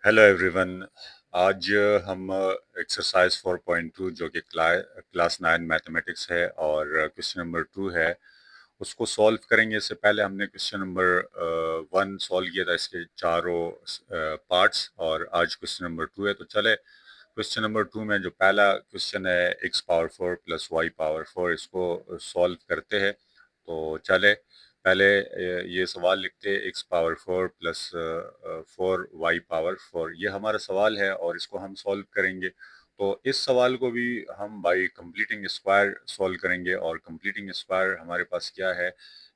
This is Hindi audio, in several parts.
Hello everyone. आज हम एक्सरसाइज 4.2 जो कि क्लास 9 मैथमेटिक्स है और क्वेश्चन नंबर 2 है उसको सॉल्व करेंगे। इससे पहले हमने क्वेश्चन नंबर 1 सॉल्व किया था, इसके चारों पार्ट्स, और आज क्वेश्चन नंबर 2 है। तो चले क्वेश्चन नंबर 2 में जो पहला क्वेश्चन है x power 4 plus Y power 4, इसको सॉल्व करते हैं। तो चले पहले ये सवाल लिखते हैं, x power 4 plus 4 Y power 4, ये हमारा सवाल है और इसको हम सॉल्व करेंगे। तो इस सवाल को भी हम बाई कंप्लीटिंग स्क्वायर सॉल्व करेंगे, और कंप्लीटिंग स्क्वायर हमारे पास क्या है,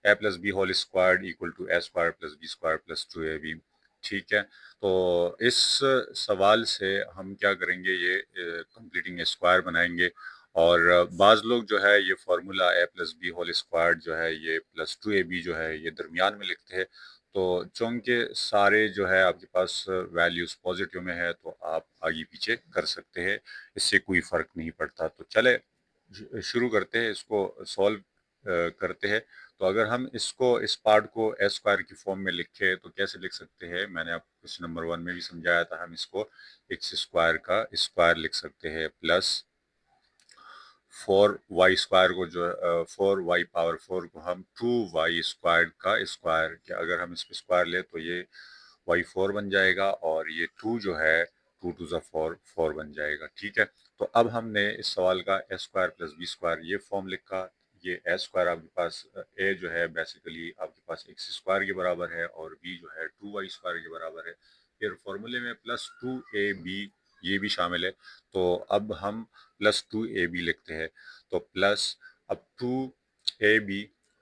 a plus B whole square equal to A square plus B square plus 2ab। ठीक है, तो इस सवाल से हम क्या करेंगे, ये कंप्लीटिंग स्क्वायर बनाएंगे। और बाज़ लोग जो है ये formula a plus B whole square जो है ये प्लस 2ab जो है ये दरमियान में लिखते हैं। तो चूंकि सारे जो है आपके पास वैल्यूज पॉजिटिव में है तो आप आगे पीछे कर सकते हैं, इससे कोई फ़र्क नहीं पड़ता। तो चले शुरू करते हैं, इसको सॉल्व करते हैं। तो अगर हम इसको इस पार्ट को ए स्क्वायर की फॉर्म में लिखे तो कैसे लिख सकते हैं, मैंने आपको क्वेश्चन नंबर 1 में भी समझाया था। हम इसको एक्स स्क्वायर का स्क्वायर लिख सकते हैं प्लस 4y स्क्वायर को जो 4y पावर 4 को हम 2y स्क्वायर का स्क्वायर, क्या अगर हम इसमें स्क्वायर ले तो ये y4 बन जाएगा, और ये 2 जो है 2 टू ज़ा 4 4 बन जाएगा। ठीक है, तो अब हमने इस सवाल का ए स्क्वायर प्लस बी स्क्वायर ये फॉर्म लिखा। ये ए स्क्वायर आपके पास ए जो है बेसिकली आपके पास एक्स स्क्वायर के बराबर है, और बी जो है 2y स्क्वायर के बराबर है। फिर फॉर्मूले में प्लस 2ab ये भी शामिल है। तो अब हम प्लस 2ab लिखते हैं। तो प्लस अब 2ab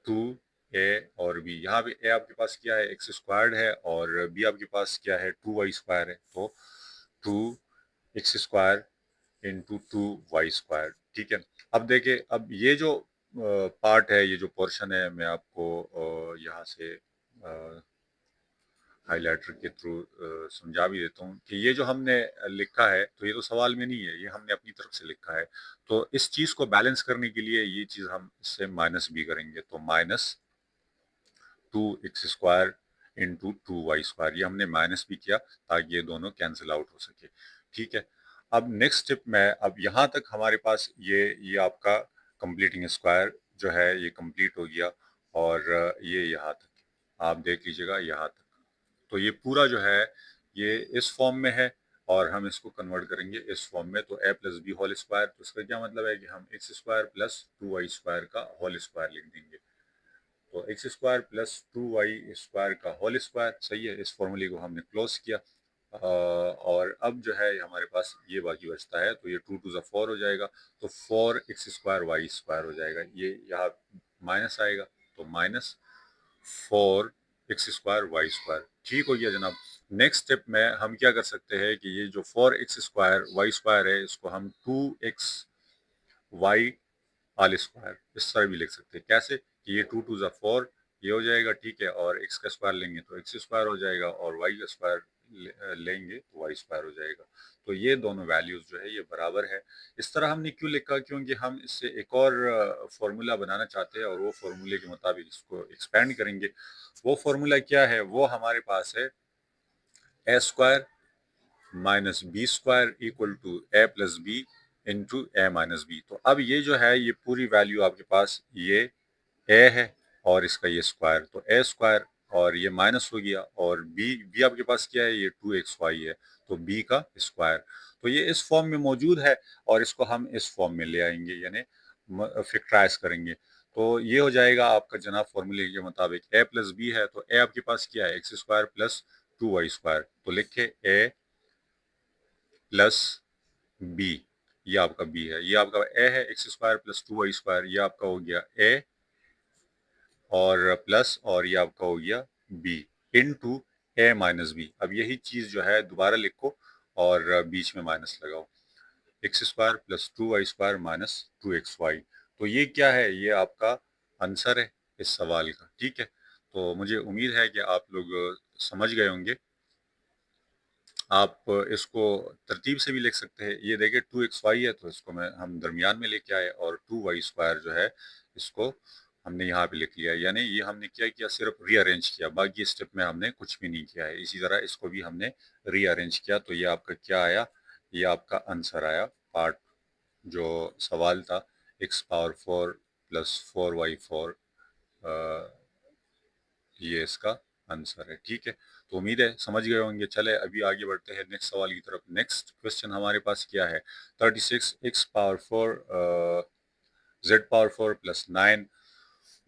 2a और b, यहाँ पे a आपके पास क्या है, एक्स स्क्वायर्ड है, और b आपके पास क्या है 2y स्क्वायर है। तो 2x square into 2y square. ठीक है, अब देखिए, अब ये जो पार्ट है, ये जो पोर्शन है, मैं आपको यहाँ से हाइलाइटर के थ्रू समझा भी देता हूँ कि ये जो हमने लिखा है, तो ये तो सवाल में नहीं है, ये हमने अपनी तरफ से लिखा है। तो इस चीज को बैलेंस करने के लिए ये चीज हम इससे माइनस भी करेंगे। तो minus 2x square into 2y square, ये हमने माइनस भी किया ताकि ये दोनों कैंसिल आउट हो सके। ठीक है, अब नेक्स्ट स्टेप में, अब यहाँ तक हमारे पास ये आपका कंप्लीटिंग स्क्वायर जो है ये कंप्लीट हो गया, और ये यहाँ तक आप देख लीजिएगा, यहाँ तक। तो ये पूरा जो है ये इस फॉर्म में है, और हम इसको कन्वर्ट करेंगे इस फॉर्म में। तो ए प्लस बी होल स्क्वायर, तो इसका क्या मतलब है कि हम x square plus 2y square का होल स्क्वायर लिख देंगे। तो x square plus 2y square का होल स्क्वायर, सही है, इस फॉर्मूले को हमने क्लोज किया। और अब जो है हमारे पास ये बाकी बचता है, तो ये 2 टू ज़ा 4 हो जाएगा। तो 4x स्क्वायर वाई स्क्वायर हो जाएगा, ये यहाँ माइनस आएगा, तो minus 4x square Y square. ठीक हो गया जनाब। नेक्स्ट स्टेप में हम क्या कर सकते हैं कि ये जो 4x स्क्वायर वाई स्क्वायर है, इसको हम 2x वाई आल स्क्वायर इस तरह भी लिख सकते हैं। कैसे कि ये 2 टू ज़ा 4 ये हो जाएगा, ठीक है, और x का स्क्वायर लेंगे तो x स्क्वायर हो जाएगा, और y का स्क्वायर लेंगे तो y स्क्वायर हो जाएगा। तो ये दोनों वैल्यूज जो है ये बराबर है। इस तरह हमने क्यों लिखा, क्योंकि हम इससे एक और फॉर्मूला बनाना चाहते हैं, और वो फॉर्मूले के मुताबिक इसको एक्सपेंड करेंगे। वो फॉर्मूला क्या है, वो हमारे पास है a square minus B square equal to a plus B into A minus B. तो अब ये जो है ये पूरी वैल्यू आपके पास ये ए है, और इसका ये स्क्वायर, तो ए स्क्वायर, और ये माइनस हो गया, और बी आपके पास क्या है, ये 2xy है, तो बी का स्क्वायर। तो ये इस फॉर्म में मौजूद है, और इसको हम इस फॉर्म में ले आएंगे, यानी फैक्टराइज करेंगे। तो ये हो जाएगा आपका जनाब फॉर्मूले के मुताबिक ए प्लस बी है, तो ए आपके पास क्या है, x square plus 2y square. तो लिखे ए प्लस बी, ये आपका बी है, ये आपका ए है, x square plus 2y square, ये आपका हो गया ए, और प्लस, और ये आपका हो गया बी इनटू ए माइनस बी। अब यही चीज जो है दोबारा लिखो, और बीच में माइनस लगाओ, x square plus 2y square minus 2xy। तो ये क्या है, ये आपका आंसर है इस सवाल का। ठीक है, तो मुझे उम्मीद है कि आप लोग समझ गए होंगे। आप इसको तरतीब से भी लिख सकते हैं। ये देखिए 2xy है, तो इसको हम दरमियान में लेके आए, और 2y स्क्वायर जो है इसको हमने यहाँ पे लिख लिया, यानी ये हमने क्या किया, सिर्फ रीअरेंज किया, बाकी स्टेप में हमने कुछ भी नहीं किया है। इसी तरह इसको भी हमने रीअरेंज किया, तो ये आपका क्या आया, ये आपका आंसर आया। पार्ट जो सवाल था x पावर 4 प्लस 4y4, ये इसका आंसर है। ठीक है, तो उम्मीद है समझ गए होंगे। चले अभी आगे बढ़ते हैं नेक्स्ट सवाल की तरफ। नेक्स्ट क्वेश्चन हमारे पास क्या है, 36 x power 4 z power 4 plus 9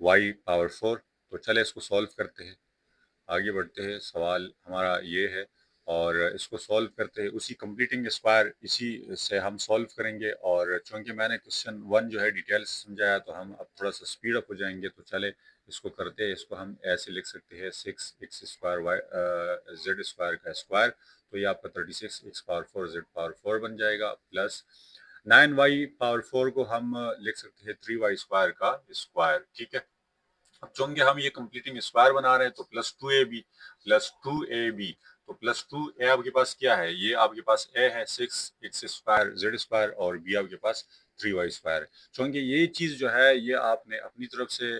y power 4। तो चले इसको सॉल्व करते हैं, आगे बढ़ते हैं। सवाल हमारा ये है और इसको सॉल्व करते हैं, उसी कंप्लीटिंग स्क्वायर इसी से हम सॉल्व करेंगे। और चूंकि मैंने क्वेश्चन 1 जो है डिटेल से समझाया, तो हम अब थोड़ा सा स्पीड अप हो जाएंगे। तो चले इसको करते हैं। इसको हम ऐसे लिख सकते हैं 6x square Y Z square का स्क्वायर, तो ये आपका 36 x पावर 4 जेड पावर 4 बन जाएगा, प्लस 9y पावर 4 को हम लिख सकते हैं 3y स्क्वायर का स्क्वायर। ठीक है, अब चूंकि हम ये कंप्लीटिंग स्क्वायर बना रहे हैं, तो प्लस 2ab तो प्लस 2a आपके पास क्या है, ये आपके पास a है 6x स्क्वायर जेड स्क्वायर और b आपके पास 3y स्क्वायर है। चूंकि ये चीज जो है ये आपने अपनी तरफ से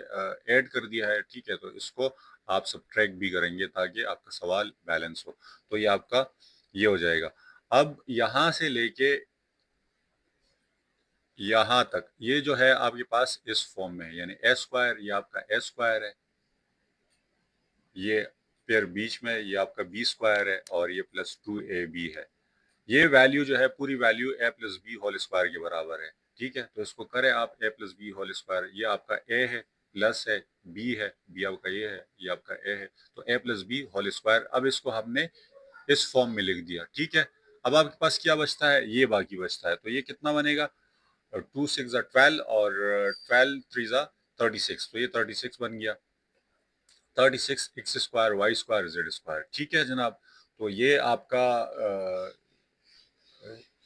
ऐड कर दिया है, ठीक है, तो इसको आप सब्ट्रैक्ट भी करेंगे ताकि आपका सवाल बैलेंस हो। तो ये आपका ये हो जाएगा। अब यहां से लेके यहां तक ये जो है आपके पास इस फॉर्म में है, यानी ए स्क्वायर, ये आपका ए स्क्वायर है, ये फिर बीच में ये आपका बी स्क्वायर है और ये प्लस 2ab है। ये वैल्यू जो है पूरी value a plus B whole square के बराबर है। ठीक है, तो इसको करें आप a plus B whole square, ये आपका a है, प्लस है b है, b आपका ये है, ये आपका a है, तो a plus B whole square. अब इसको हमने इस फॉर्म में लिख दिया। ठीक है, अब आपके पास क्या बचता है, ये बाकी बचता है। तो ये कितना बनेगा, 2 6 12 और 12 3 36, तो ये 36 बन गया। 36 X square Y square Z square. ठीक है जनाब, तो ये आपका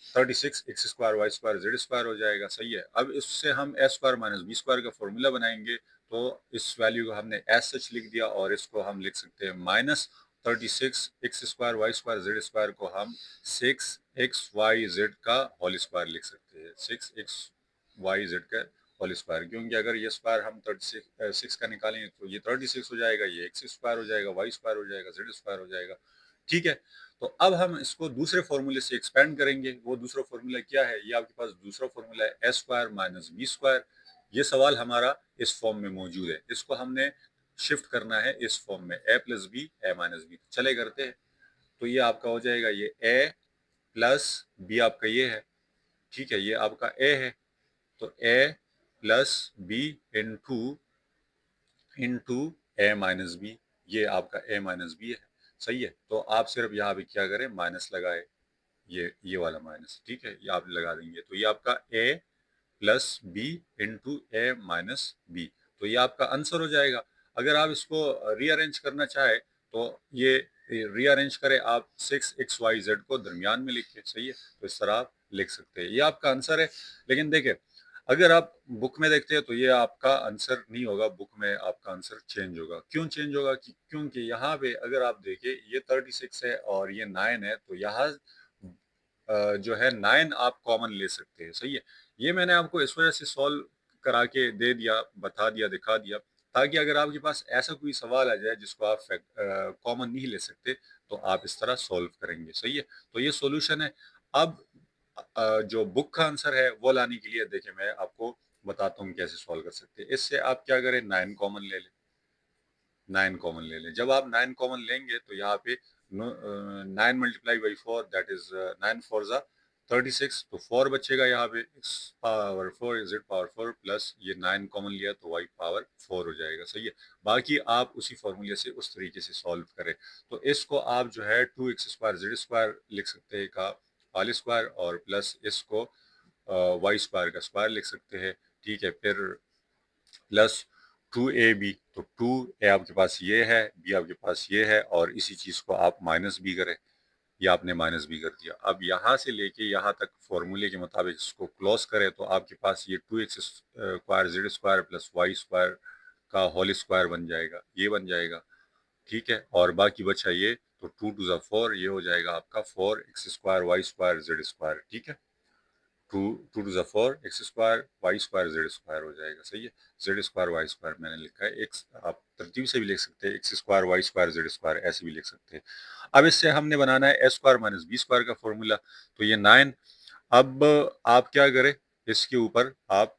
36 X square Y square Z square हो जाएगा। सही है, अब इससे हम A square minus B square का फॉर्मूला बनाएंगे। तो इस वैल्यू को हमने एस सच लिख दिया और इसको हम लिख सकते हैं minus 36 X square Y square Z square को हम 6 एक्स वाई जेड का होल स्क्वायर लिख सकते हैं, 6 एक्स वाई जेड का होल स्क्वायर। क्योंकि अगर ये स्क्वायर हम 36 का निकालेंगे तो ये 36 हो जाएगा, ये एक्स स्क्वायर हो जाएगा, वाई स्क्वायर हो जाएगा, जेड स्क्वायर हो जाएगा। ठीक है, तो अब हम इसको दूसरे फॉर्मूले से एक्सपेंड करेंगे। वो दूसरा फॉर्मूला क्या है, ये आपके पास दूसरा फॉर्मूला है a square minus B square. ये सवाल हमारा इस फॉर्म में मौजूद है, इसको हमने शिफ्ट करना है इस फॉर्म में, ए प्लस बी ए माइनस बी। चले करते हैं, तो ये आपका हो जाएगा, ये ए प्लस बी आपका ये है, ठीक है, ये आपका ए है, तो ए प्लस बी इंटू इंटू ए माइनस बी, ये आपका ए माइनस बी है। सही है, तो आप सिर्फ यहाँ पे क्या करें, माइनस लगाए, ये वाला माइनस। ठीक है, ये आप लगा देंगे, तो ये आपका a plus B into A minus B, तो ये आपका आंसर हो जाएगा। अगर आप इसको रीअरेंज करना चाहे तो ये रीअरेंज करें आप 6 xy z को दरमियान में लिखे। सही है, तो इस तरह आप लिख सकते हैं, ये आपका आंसर है। लेकिन देखिए, अगर आप बुक में देखते हैं तो ये आपका आंसर नहीं होगा, बुक में आपका आंसर चेंज होगा। क्यों चेंज होगा, क्योंकि यहाँ पे अगर आप देखें ये 36 है और ये 9 है, तो यहाँ जो है 9 आप कॉमन ले सकते हैं। सही है, ये मैंने आपको इस वजह से सॉल्व करा के दे दिया, बता दिया, दिखा दिया, ताकि अगर आपके पास ऐसा कोई सवाल आ जाए जिसको आप कॉमन नहीं ले सकते, तो आप इस तरह सॉल्व करेंगे। सही है, तो ये सॉल्यूशन है। अब जो बुक का आंसर है वो लाने के लिए देखिए मैं आपको बताता हूँ कैसे सॉल्व कर सकते हैं। इससे आप क्या करें, 9 कॉमन ले लें, 9 कॉमन ले लें। जब आप 9 कॉमन लेंगे तो यहाँ पे 9 मल्टीप्लाई बाई 4 दैट इज 9 4 जा 36, तो 4 बचेगा यहाँ पे, x power 4 z power 4 plus ये 9 कॉमन लिया तो y पावर 4 हो जाएगा। सही है, बाकी आप उसी फॉर्मूले से उस तरीके से सॉल्व करें। तो इसको आप जो है 2x स्क्वायर जेड स्क्वायर लिख सकते हैं का होल स्क्वायर, और प्लस इसको वाई स्क्वायर का स्क्वायर लिख सकते हैं। ठीक है, फिर प्लस 2ab, तो 2a आपके पास ये है, b आपके पास ये है, और इसी चीज को आप माइनस भी करें, ये आपने माइनस भी कर दिया। अब यहाँ से लेके यहाँ तक फॉर्मूले के मुताबिक इसको क्लोज करें तो आपके पास ये 2x square Z square plus Y square का होल स्क्वायर बन जाएगा, ये बन जाएगा। ठीक है, और बाकी बचा ये, तो 2 2 4, ये हो जाएगा आपका 4x square Y square Z square. ठीक है, टू टू टू ज़ा 4 X square Y square Z square हो जाएगा। सही है, जेड स्क्वायर वाई स्क्वायर मैंने लिखा है। एक्स आप तरतीब से भी लिख सकते हैं, X square Y square Z square ऐसे भी लिख सकते हैं। अब इससे हमने बनाना है a square minus B square का फॉर्मूला, तो ये 9। अब आप क्या करें, इसके ऊपर आप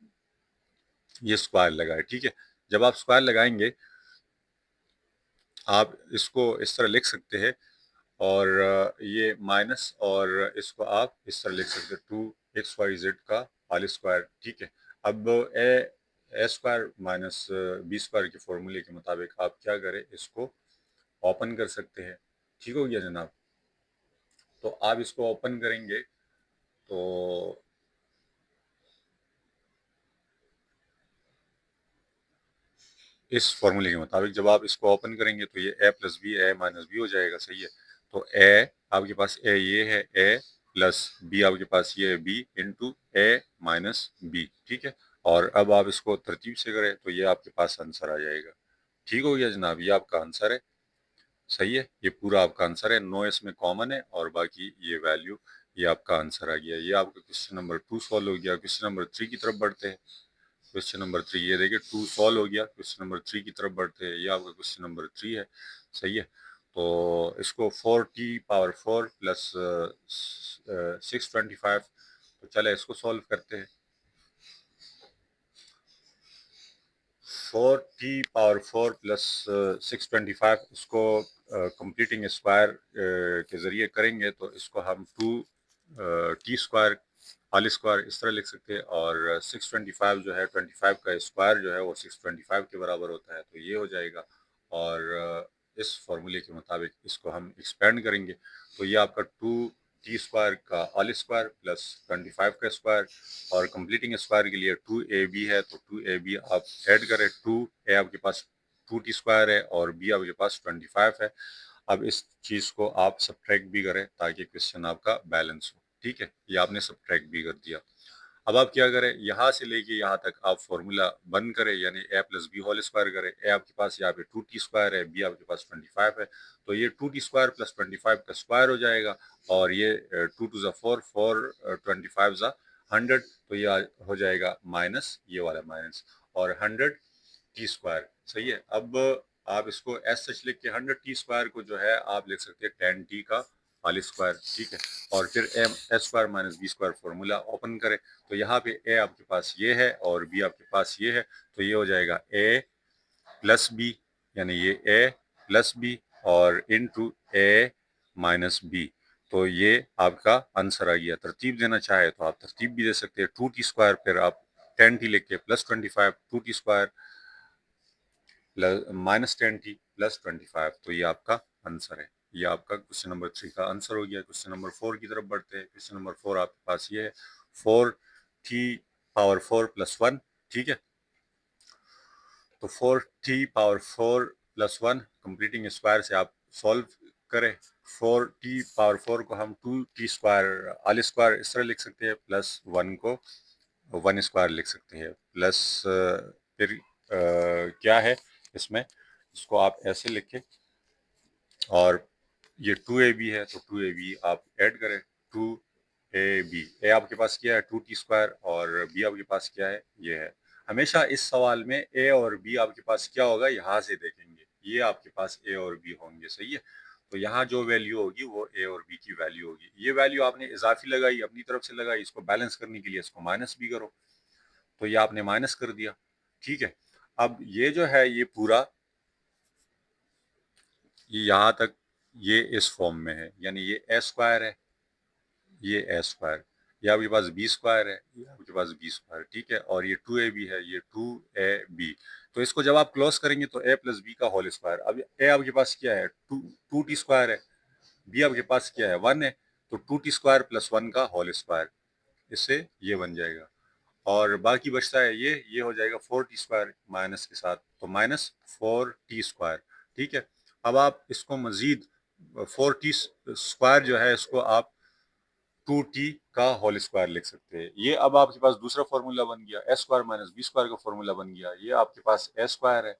ये स्क्वायर लगाए। ठीक है, जब आप स्क्वायर लगाएंगे आप इसको इस तरह लिख सकते हैं, और ये माइनस, और इसको आप इस तरह लिख सकते हैं 2xyz का होल स्क्वायर। ठीक है, अब ए स्क्वायर माइनस बी स्क्वायर के फॉर्मूले के मुताबिक आप क्या करें, इसको ओपन कर सकते हैं। ठीक हो गया जनाब, तो आप इसको ओपन करेंगे तो इस फॉर्मूले के मुताबिक जब आप इसको ओपन करेंगे तो ये ए प्लस बी ए माइनस बी हो जाएगा। सही है, तो ए आपके पास ए ये है, ए प्लस बी आपके पास ये है बी इंटू ए माइनस बी। ठीक है, और अब आप इसको तरतीब से करें तो ये आपके पास आंसर आ जाएगा। ठीक हो गया जनाब, ये आपका आंसर है। सही है, ये पूरा आपका आंसर है, नो इसमें कॉमन है, और बाकी ये वैल्यू, ये आपका आंसर आ गया। ये आपका क्वेश्चन नंबर 2 सॉल्व हो गया। क्वेश्चन नंबर 3 की तरफ बढ़ते हैं। क्वेश्चन नंबर 3, ये देखिए 2 सॉल्व हो गया। क्वेश्चन नंबर 3 की तरफ बढ़ते हैं। ये आपका क्वेश्चन नंबर 3 है। सही है, तो इसको 4t⁴ प्लस 625, तो चले इसको सॉल्व करते हैं। 4t⁴ प्लस 625, इसको कंप्लीटिंग स्क्वायर के ज़रिए करेंगे तो इसको हम 2t² होल स्क्वायर इस तरह लिख सकते हैं, और 625 जो है 25 का स्क्वायर जो है वो 625 के बराबर होता है, तो ये हो जाएगा। और इस फॉर्मूले के मुताबिक इसको हम एक्सपेंड करेंगे तो ये आपका 2t² का होल स्क्वायर प्लस 25 का स्क्वायर, और कंप्लीटिंग स्क्वायर के लिए 2ab है तो 2ab आप ऐड करें। 2a आपके पास 2t² है और b आपके पास 25 है। अब इस चीज़ को आप सब्ट्रैक्ट भी करें ताकि क्वेश्चन आपका बैलेंस हो। ठीक है, ये आपने सब्ट्रैक्ट भी कर दिया। अब आप क्या करें, यहाँ से लेके यहाँ तक आप फॉर्मूला बंद करें, यानी ए प्लस बी होल स्क्वायर करें। ए आपके पास यहाँ पे 2t² है, बी आपके पास 25 है, तो ये 2t² प्लस 25 का स्क्वायर हो जाएगा, और ये 2 टू ज़ा 4, 4 25 ज़ा 100, तो ये हो जाएगा माइनस, ये वाला माइनस, और 100t²। सही है, अब आप इसको एस सच लिख के 100t² को जो है आप लिख सकते हैं 10t का होल स्क्वायर। ठीक है, और फिर S square minus B square formula open करें, तो यहाँ पे ए आपके पास ये है और बी आपके पास ये है, तो ये हो जाएगा ए प्लस बी, यानी ये ए प्लस बी और इनटू ए माइनस बी, तो ये आपका आंसर आ गया। तरतीब देना चाहे तो आप तरतीब भी दे सकते हैं, 2t², फिर आप 10t लिख के plus 25, 2t² minus 10t plus 25, तो ये आपका आंसर है। ये आपका क्वेश्चन नंबर 3 का आंसर हो गया। क्वेश्चन नंबर 4 की तरफ बढ़ते हैं। क्वेश्चन नंबर 4 आपके पास ये है 4t⁴ प्लस 1। ठीक है, तो 4t⁴ प्लस 1 कंप्लीटिंग स्क्वायर से आप सॉल्व करें। 4t⁴ को हम 2t² होल स्क्वायर इस तरह लिख सकते हैं, प्लस 1 को 1 स्क्वायर लिख सकते हैं, प्लस फिर क्या है इसमें, इसको आप ऐसे लिखें, और ये 2ab है तो 2ab आप ऐड करें। 2ab, ए आपके पास क्या है 2t² और b आपके पास क्या है, ये है। हमेशा इस सवाल में ए और बी आपके पास क्या होगा, यहाँ से देखेंगे, ये आपके पास ए और बी होंगे। सही है, तो यहाँ जो वैल्यू होगी वो ए और बी की वैल्यू होगी। ये वैल्यू आपने इजाफी लगाई, अपनी तरफ से लगाई, इसको बैलेंस करने के लिए इसको माइनस भी करो, तो ये आपने माइनस कर दिया। ठीक है, अब ये जो है ये पूरा, ये यहाँ तक ये इस फॉर्म में है, यानी ये ए स्क्वायर है, ये ए स्क्वायर, ये आपके पास बी स्क्वायर है, ये आपके पास बी स्क्वायर। ठीक है, और ये 2ab है, ये 2ab, तो इसको जब आप क्लोज करेंगे तो ए प्लस बी का होल स्क्वायर। अब ए आपके पास क्या है 2t² है, बी आपके पास क्या है 1 है, तो 2t² प्लस 1 का होल स्क्वायर, इससे ये बन जाएगा, और बाकी बचता है ये हो जाएगा 4t² माइनस के साथ, तो माइनस 4t²। ठीक है, अब आप इसको मजीद 4t² जो है इसको आप 2t का होल स्क्वायर लिख सकते हैं। ये अब आपके पास दूसरा फॉर्मूला बन गया, ए स्क्वायर माइनस बी स्क्वायर का फॉर्मूला बन गया। ये आपके पास ए स्क्वायर है,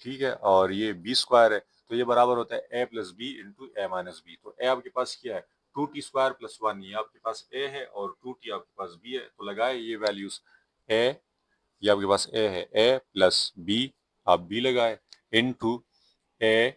ठीक है, और ये बी स्क्वायर है, तो ये बराबर होता है ए प्लस बी इंटू ए माइनस बी। तो ए आपके पास क्या है 2t² प्लस 1 ये आपके पास a है और 2t आपके पास b है, तो लगाए ये वैल्यूज a, ये आपके पास a है, a प्लस b, आप b लगाए इनटू a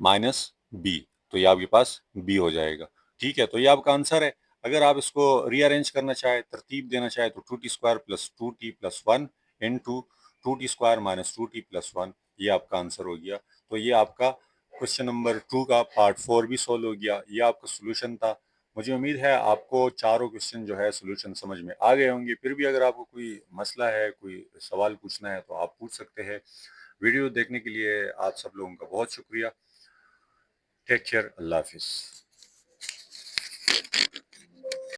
माइनस b, तो ये आपके पास b हो जाएगा। ठीक है, तो ये आपका आंसर है। अगर आप इसको रीअरेंज करना चाहे, तरतीब देना चाहे, तो 2t² plus 2t plus 1 into 2t² minus 2t plus 1, ये आपका आंसर हो गया। तो ये आपका क्वेश्चन नंबर 2 का पार्ट 4 भी सोल्व हो गया। ये आपका सोल्यूशन था। मुझे उम्मीद है आपको चारों क्वेश्चन जो है सोल्यूशन समझ में आ गए होंगे। फिर भी अगर आपको कोई मसला है, कोई सवाल पूछना है, तो आप पूछ सकते हैं। वीडियो देखने के लिए आप सब लोगों का बहुत शुक्रिया। टेक केयर, अल्लाह हाफिज।